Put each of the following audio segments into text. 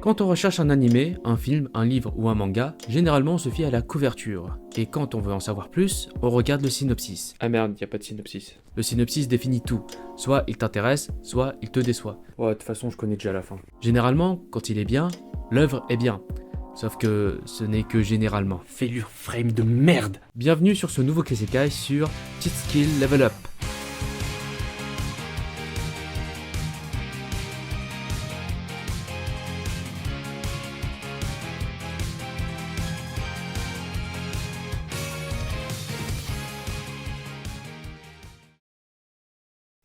Quand on recherche un animé, un film, un livre ou un manga, généralement on se fie à la couverture. Et quand on veut en savoir plus, on regarde le synopsis. Ah merde, y a pas de synopsis. Le synopsis définit tout. Soit il t'intéresse, soit il te déçoit. Ouais, de toute façon, je connais déjà la fin. Généralement, quand il est bien, l'œuvre est bien. Sauf que ce n'est que généralement. Failure frame de merde. Bienvenue sur ce nouveau Kisekai sur Cheat Skill Level Up.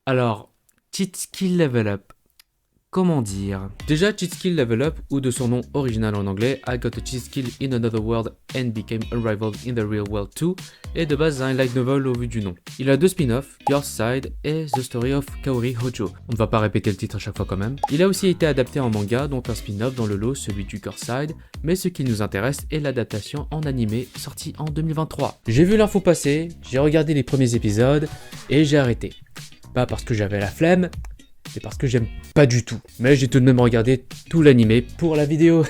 Alors, Cheat Skill Level Up. Comment dire? Déjà, Cheat Skill Level Up, ou de son nom original en anglais, I Got a Cheat Skill in Another World and Became Unrivaled in the Real World 2, est de base un light novel au vu du nom. Il a deux spin-offs, Your Side et The Story of Kaori Hojo. On ne va pas répéter le titre à chaque fois quand même. Il a aussi été adapté en manga, dont un spin-off dans le lot, celui du Your Side, mais ce qui nous intéresse est l'adaptation en animé sortie en 2023. J'ai vu l'info passer, j'ai regardé les premiers épisodes et j'ai arrêté. Pas parce que j'avais la flemme, c'est parce que j'aime pas du tout. Mais j'ai tout de même regardé tout l'animé pour la vidéo.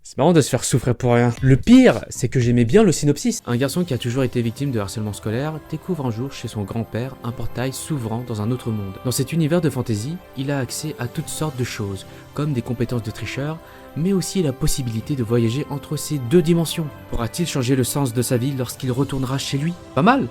C'est marrant de se faire souffrir pour rien. Le pire, c'est que j'aimais bien le synopsis. Un garçon qui a toujours été victime de harcèlement scolaire découvre un jour chez son grand-père un portail s'ouvrant dans un autre monde. Dans cet univers de fantasy, il a accès à toutes sortes de choses, comme des compétences de tricheur, mais aussi la possibilité de voyager entre ces deux dimensions. Pourra-t-il changer le sens de sa vie lorsqu'il retournera chez lui? Pas mal?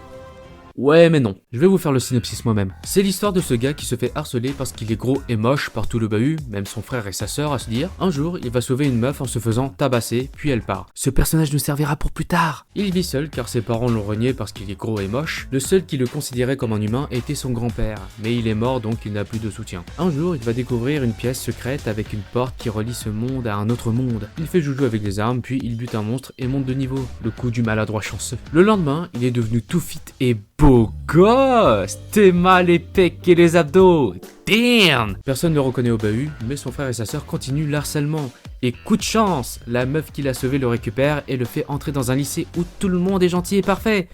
Ouais mais non, je vais vous faire le synopsis moi-même. C'est l'histoire de ce gars qui se fait harceler parce qu'il est gros et moche par tout le bahut, même son frère et sa sœur à se dire. Un jour, il va sauver une meuf en se faisant tabasser, puis elle part. Ce personnage nous servira pour plus tard. Il vit seul car ses parents l'ont renié parce qu'il est gros et moche. Le seul qui le considérait comme un humain était son grand-père, mais il est mort donc il n'a plus de soutien. Un jour, il va découvrir une pièce secrète avec une porte qui relie ce monde à un autre monde. Il fait joujou avec des armes, puis il bute un monstre et monte de niveau. Le coup du maladroit chanceux. Le lendemain, il est devenu tout fit et beau gosse, t'es mal les pecs et les abdos, damn. Personne ne le reconnaît au bahut, mais son frère et sa sœur continuent l'harcèlement. Et coup de chance, la meuf qui l'a sauvé le récupère et le fait entrer dans un lycée où tout le monde est gentil et parfait.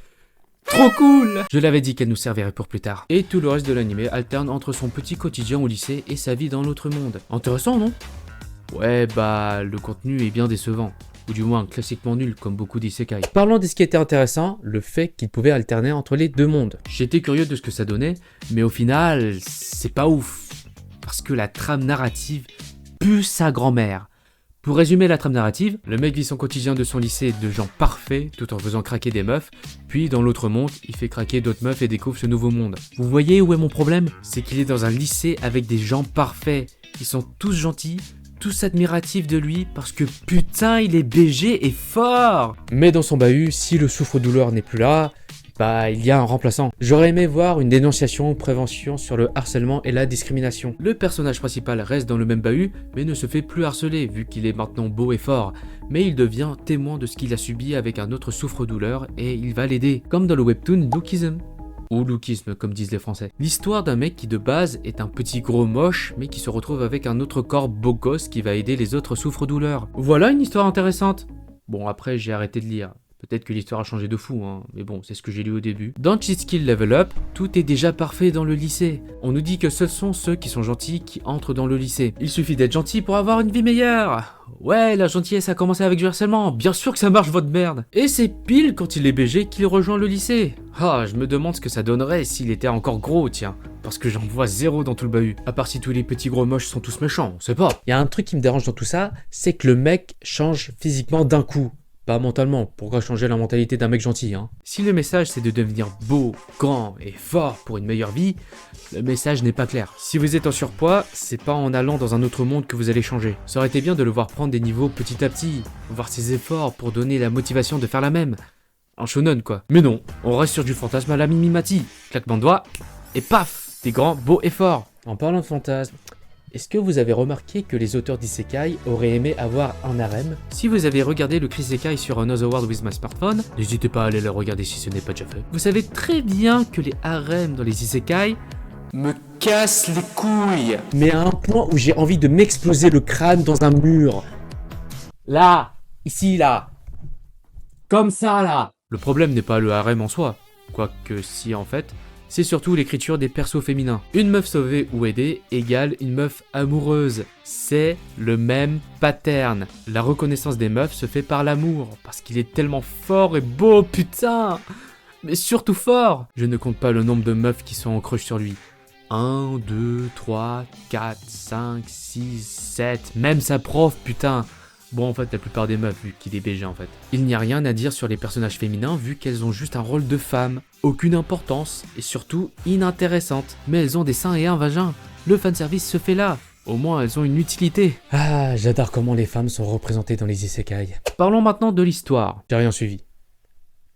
Trop cool! Je l'avais dit qu'elle nous servirait pour plus tard. Et tout le reste de l'animé alterne entre son petit quotidien au lycée et sa vie dans l'autre monde. Intéressant, non? Ouais, bah, le contenu est bien décevant. Ou du moins classiquement nul comme beaucoup d'isekai. Parlons de ce qui était intéressant, le fait qu'il pouvait alterner entre les deux mondes. J'étais curieux de ce que ça donnait, mais au final, c'est pas ouf. Parce que la trame narrative pue sa grand-mère. Pour résumer la trame narrative, le mec vit son quotidien de son lycée de gens parfaits tout en faisant craquer des meufs, puis dans l'autre monde, il fait craquer d'autres meufs et découvre ce nouveau monde. Vous voyez où est mon problème? C'est qu'il est dans un lycée avec des gens parfaits. Ils sont tous gentils, tous admiratifs de lui parce que putain il est BG et fort. Mais dans son bahut, si le souffre-douleur n'est plus là, bah il y a un remplaçant. J'aurais aimé voir une dénonciation ou prévention sur le harcèlement et la discrimination. Le personnage principal reste dans le même bahut mais ne se fait plus harceler vu qu'il est maintenant beau et fort. Mais il devient témoin de ce qu'il a subi avec un autre souffre-douleur et il va l'aider, comme dans le webtoon Lookism. Ou lookisme comme disent les Français. L'histoire d'un mec qui de base est un petit gros moche mais qui se retrouve avec un autre corps beau gosse qui va aider les autres souffre-douleurs. Voilà une histoire intéressante. Bon après j'ai arrêté de lire. Peut-être que l'histoire a changé de fou, hein, mais bon, c'est ce que j'ai lu au début. Dans Cheat Skill Level Up, tout est déjà parfait dans le lycée. On nous dit que seuls sont ceux qui sont gentils qui entrent dans le lycée. Il suffit d'être gentil pour avoir une vie meilleure. Ouais, la gentillesse a commencé avec du harcèlement, bien sûr que ça marche votre merde. Et c'est pile quand il est BG qu'il rejoint le lycée. Ah, je me demande ce que ça donnerait s'il était encore gros, tiens. Parce que j'en vois zéro dans tout le bahut. À part si tous les petits gros moches sont tous méchants, on sait pas. Il y a un truc qui me dérange dans tout ça, c'est que le mec change physiquement d'un coup. Pas mentalement, pourquoi changer la mentalité d'un mec gentil, hein? Si le message c'est de devenir beau, grand et fort pour une meilleure vie, le message n'est pas clair. Si vous êtes en surpoids, c'est pas en allant dans un autre monde que vous allez changer. Ça aurait été bien de le voir prendre des niveaux petit à petit, voir ses efforts pour donner la motivation de faire la même. Un shonen quoi. Mais non, on reste sur du fantasme à la Mimimati. Claquement de doigts, et paf, des grands, beaux et forts. En parlant de fantasme, est-ce que vous avez remarqué que les auteurs d'isekai auraient aimé avoir un harem? Si vous avez regardé le Krisekai sur Another World with my smartphone, n'hésitez pas à aller le regarder si ce n'est pas déjà fait. Vous savez très bien que les harems dans les isekai me cassent les couilles. Mais à un point où j'ai envie de m'exploser le crâne dans un mur. Là, ici, là. Comme ça, là. Le problème n'est pas le harem en soi. Quoique si en fait, c'est surtout l'écriture des persos féminins. Une meuf sauvée ou aidée égale une meuf amoureuse. C'est le même pattern. La reconnaissance des meufs se fait par l'amour, parce qu'il est tellement fort et beau, putain! Mais surtout fort! Je ne compte pas le nombre de meufs qui sont en crush sur lui. 1, 2, 3, 4, 5, 6, 7, même sa prof, putain! Bon, en fait, la plupart des meufs, vu qu'il est BG, en fait. Il n'y a rien à dire sur les personnages féminins, vu qu'elles ont juste un rôle de femme. Aucune importance, et surtout inintéressantes. Mais elles ont des seins et un vagin. Le fanservice se fait là. Au moins, elles ont une utilité. Ah, j'adore comment les femmes sont représentées dans les isekai. Parlons maintenant de l'histoire. J'ai rien suivi.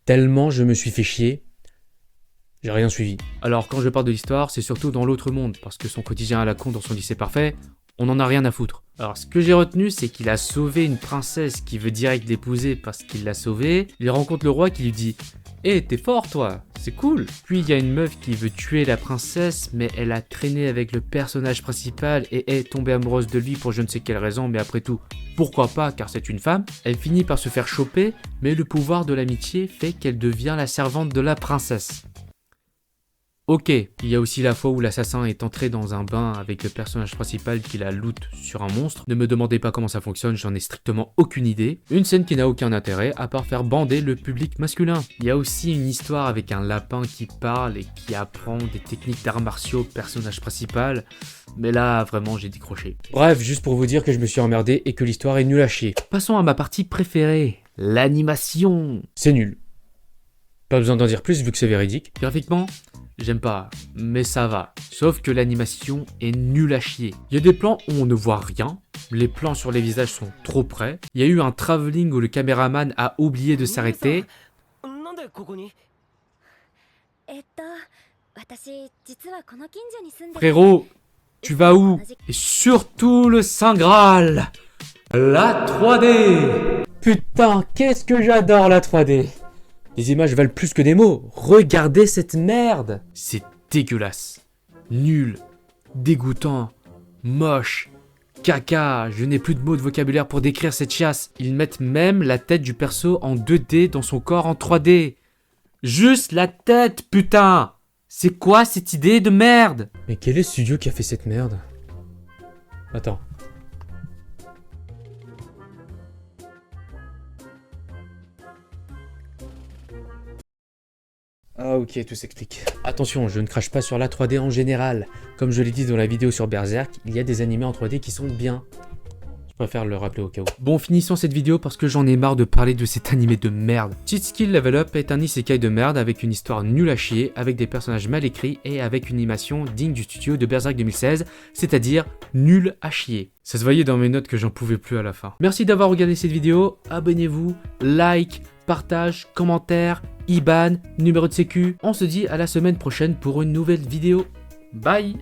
Tellement je me suis fait chier. J'ai rien suivi. Alors, quand je parle de l'histoire, c'est surtout dans l'autre monde, parce que son quotidien à la con dans son lycée parfait, on n'en a rien à foutre. Alors, ce que j'ai retenu, c'est qu'il a sauvé une princesse qui veut direct l'épouser parce qu'il l'a sauvée. Il rencontre le roi qui lui dit « Eh, t'es fort, toi, c'est cool !» Puis, il y a une meuf qui veut tuer la princesse, mais elle a traîné avec le personnage principal et est tombée amoureuse de lui pour je ne sais quelle raison, mais après tout, pourquoi pas, car c'est une femme. Elle finit par se faire choper, mais le pouvoir de l'amitié fait qu'elle devient la servante de la princesse. Ok, il y a aussi la fois où l'assassin est entré dans un bain avec le personnage principal qui la loot sur un monstre. Ne me demandez pas comment ça fonctionne, j'en ai strictement aucune idée. Une scène qui n'a aucun intérêt à part faire bander le public masculin. Il y a aussi une histoire avec un lapin qui parle et qui apprend des techniques d'arts martiaux au personnage principal. Mais là, vraiment, j'ai décroché. Bref, juste pour vous dire que je me suis emmerdé et que l'histoire est nulle à chier. Passons à ma partie préférée, l'animation. C'est nul. Pas besoin d'en dire plus vu que c'est véridique. Graphiquement, j'aime pas, mais ça va. Sauf que l'animation est nulle à chier. Il y a des plans où on ne voit rien, les plans sur les visages sont trop près. Il y a eu un travelling où le caméraman a oublié de s'arrêter. Frérot, tu vas où? Et surtout le Saint Graal, la 3D. Putain, qu'est-ce que j'adore la 3D. Les images valent plus que des mots. Regardez cette merde. C'est dégueulasse. Nul. Dégoûtant. Moche. Caca. Je n'ai plus de mots de vocabulaire pour décrire cette chiasse. Ils mettent même la tête du perso en 2D dans son corps en 3D. Juste la tête, putain. C'est quoi cette idée de merde? Mais quel est le studio qui a fait cette merde? Attends. Ah ok, tout s'explique. Attention, je ne crache pas sur la 3D en général. Comme je l'ai dit dans la vidéo sur Berserk, il y a des animés en 3D qui sont bien. Je préfère le rappeler au cas où. Bon, finissons cette vidéo parce que j'en ai marre de parler de cet animé de merde. Cheat Skill Level Up est un isekai de merde avec une histoire nulle à chier, avec des personnages mal écrits et avec une animation digne du studio de Berserk 2016, c'est-à-dire nulle à chier. Ça se voyait dans mes notes que j'en pouvais plus à la fin. Merci d'avoir regardé cette vidéo, abonnez-vous, like, partage, commentaire, IBAN, numéro de sécu. On se dit à la semaine prochaine pour une nouvelle vidéo. Bye!